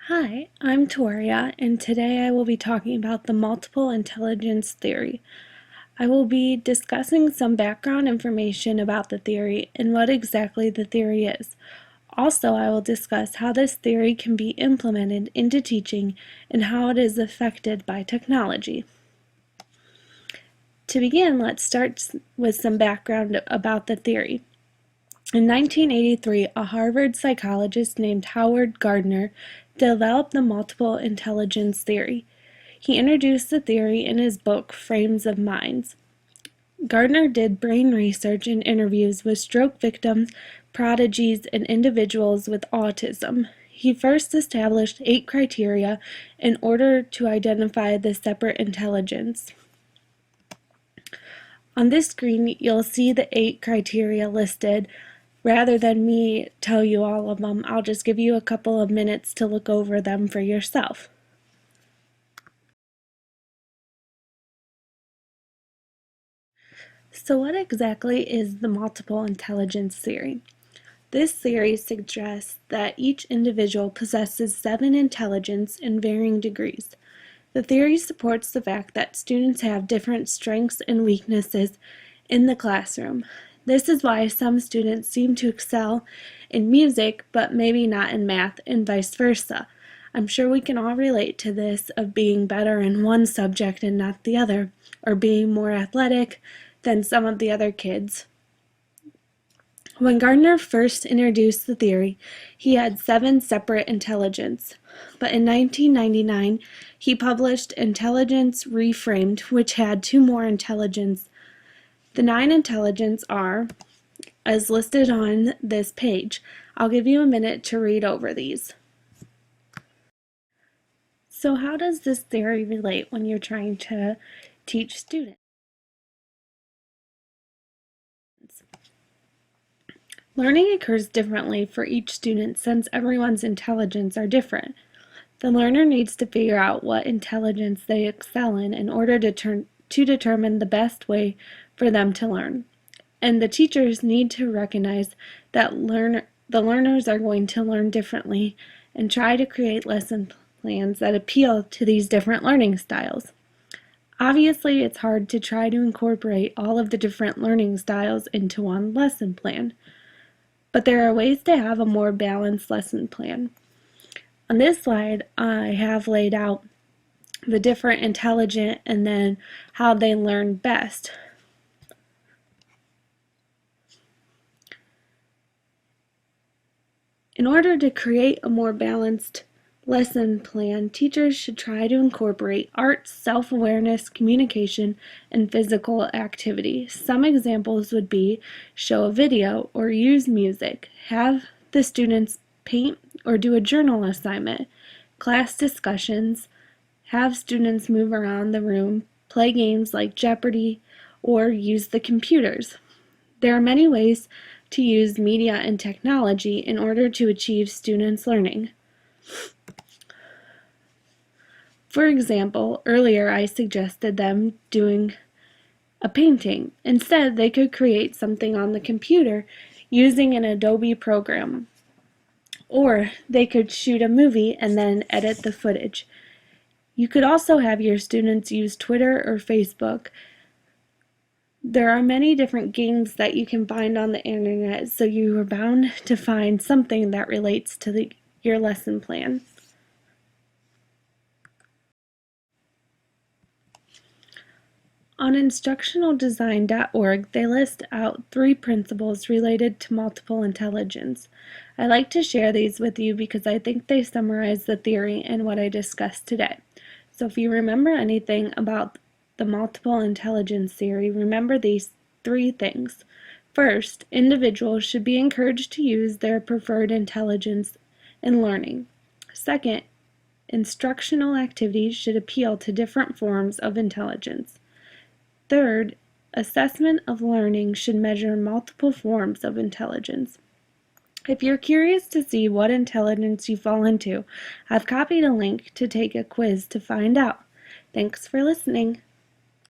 Hi, I'm Toria, and today I will be talking about the multiple intelligence theory. I will be discussing some background information about the theory and what exactly the theory is. Also, I will discuss how this theory can be implemented into teaching and how it is affected by technology. To begin, let's start with some background about the theory. In 1983, a Harvard psychologist named Howard Gardner developed the multiple intelligence theory. He introduced the theory in his book, Frames of Minds. Gardner did brain research and interviews with stroke victims, prodigies, and individuals with autism. He first established 8 criteria in order to identify the separate intelligence. On this screen, you'll see the 8 criteria listed. Rather than me tell you all of them, I'll just give you a couple of minutes to look over them for yourself. So what exactly is the multiple intelligence theory? This theory suggests that each individual possesses 7 intelligence in varying degrees. The theory supports the fact that students have different strengths and weaknesses in the classroom. This is why some students seem to excel in music, but maybe not in math, and vice versa. I'm sure we can all relate to this of being better in one subject and not the other, or being more athletic than some of the other kids. When Gardner first introduced the theory, he had 7 separate intelligence, but in 1999 he published Intelligence Reframed, which had 2 more intelligence. The 9 intelligence are, as listed on this page. I'll give you a minute to read over these. So how does this theory relate when you're trying to teach students? Learning occurs differently for each student since everyone's intelligence are different. The learner needs to figure out what intelligence they excel in order to determine the best way for them to learn. And the teachers need to recognize that the learners are going to learn differently and try to create lesson plans that appeal to these different learning styles. Obviously, it's hard to try to incorporate all of the different learning styles into one lesson plan, but there are ways to have a more balanced lesson plan. On this slide, I have laid out the different intelligent and then how they learn best. In order to create a more balanced lesson plan, teachers should try to incorporate art, self-awareness, communication, and physical activity. Some examples would be show a video or use music, have the students paint or do a journal assignment, class discussions, have students move around the room, play games like Jeopardy, or use the computers. There are many ways to use media and technology in order to achieve students' learning. For example, earlier I suggested them doing a painting. Instead, they could create something on the computer using an Adobe program. Or they could shoot a movie and then edit the footage. You could also have your students use Twitter or Facebook. There are many different games that you can find on the internet, so you are bound to find something that relates to your lesson plan. On instructionaldesign.org, they list out 3 principles related to multiple intelligence. I like to share these with you because I think they summarize the theory and what I discussed today. So if you remember anything about the multiple intelligence theory, remember these 3 things. First, individuals should be encouraged to use their preferred intelligence in learning. Second, instructional activities should appeal to different forms of intelligence. Third, assessment of learning should measure multiple forms of intelligence. If you're curious to see what intelligence you fall into, I've copied a link to take a quiz to find out. Thanks for listening.